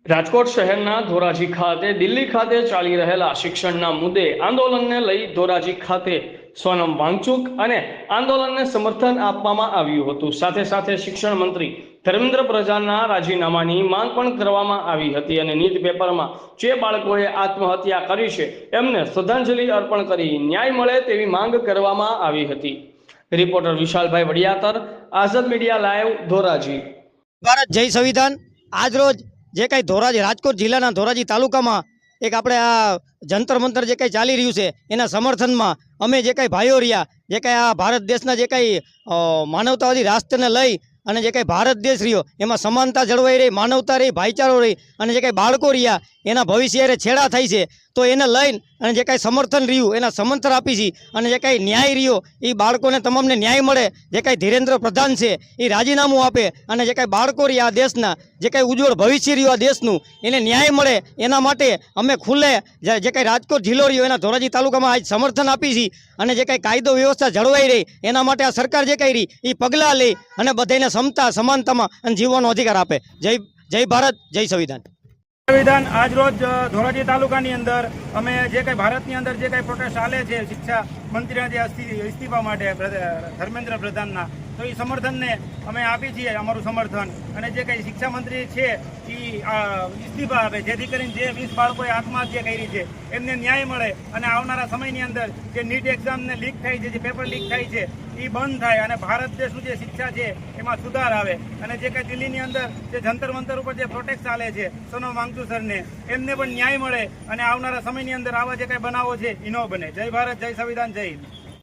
રાજકોટ શહેરના ધોરાજી ખાતે દિલ્હી ખાતે ચાલી રહેલા શિક્ષણના મુદ્દે આંદોલનને લઈ ધોરાજી ખાતે સોનમ વાંગચુક અને આંદોલનને સમર્થન આપવામાં આવ્યું હતું। સાથે સાથે શિક્ષણ મંત્રી ધર્મેન્દ્ર પ્રધાનના રાજીનામાની માંગ પણ કરવામાં આવી હતી અને નીટ પેપરમાં જે બાળકોએ આત્મહત્યા કરી છે એમને શ્રદ્ધાંજલિ અર્પણ કરી ન્યાય મળે તેવી માંગ કરવામાં આવી હતી। રિપોર્ટર વિશાલભાઈ વડિયાતર, આઝાદ મીડિયા લાઈવ, ધોરાજી। ભારત જય સંવિધાન। આજ રોજ જે કંઈ ધોરાજી રાજકોટ જિલ્લાના ધોરાજી તાલુકામાં એક આપણે આ જંતર મંતર જે કંઈ ચાલી રહ્યું છે એના સમર્થનમાં અમે જે કંઈ ભાઈઓ રહ્યા, જે કંઈ આ ભારત દેશના જે કંઈ માનવતાવાદી રાષ્ટ્રને લઈ અને જે કંઈ ભારત દેશ રહ્યો એમાં સમાનતા જળવાઈ રહી, માનવતા રહી, ભાઈચારો રહી અને જે કંઈ બાળકો રહ્યા એના ભવિષ્ય છેડા થાય છે તો એને લઈને અને જે કાંઈ સમર્થન રહ્યું એના સમર્થન આપી છે અને જે કાંઈ ન્યાય રહ્યો એ બાળકોને તમામને ન્યાય મળે। જે કાંઈ ધીરેન્દ્ર પ્રધાન છે એ રાજીનામું આપે અને જે કાંઈ બાળકો રહ્યા આ દેશના, જે કાંઈ ઉજ્જવળ ભવિષ્ય રહ્યું આ દેશનું, એને ન્યાય મળે એના માટે અમે ખુલ્લે જે કાંઈ રાજકોટ જિલ્લો રહ્યો એના ધોરાજી તાલુકામાં આજ સમર્થન આપી છે અને જે કાંઈ કાયદો વ્યવસ્થા જળવાઈ રહી એના માટે આ સરકાર જે કાંઈ રહી એ પગલાં લે અને બધાને સમતા સમાનતામાં અને જીવવાનો અધિકાર આપે। જય ભારત, જય સંવિધાન। સંવિધાન આજ રોજ ધોરાજી તાલુકાની અંદર અમે જે કંઈ ભારતની અંદર જે કંઈ પ્રોટેસ્ટ ચાલે છે શિક્ષા મંત્રીના જે ઇસ્તીફા માટે ધર્મેન્દ્ર પ્રધાનના, તો એ સમર્થનને અમે આપી છીએ અમારું સમર્થન। અને જે કંઈ શિક્ષા મંત્રી છે એ ઇસ્તીફા આપે જેથી કરીને જે 20 બાળકોએ આત્મહત્યા કરી છે એમને ન્યાય મળે અને આવનારા સમયની અંદર જે નીટ એક્ઝામને લીક થાય છે, જે પેપર લીક થાય છે એ બંધ થાય અને ભારત દેશનું જે શિક્ષા છે એમાં સુધાર આવે। અને જે કંઈ દિલ્હીની અંદર જે જંતર મંતર ઉપર જે પ્રોટેસ્ટ ચાલે છે સોનમ વાંગચુક સરને, એમને પણ ન્યાય મળે અને આવનારા સમયની અંદર આવા જે કંઈ બનાવો છે એ ન બને। જય ભારત, જય સંવિધાન, જય હિન્દ।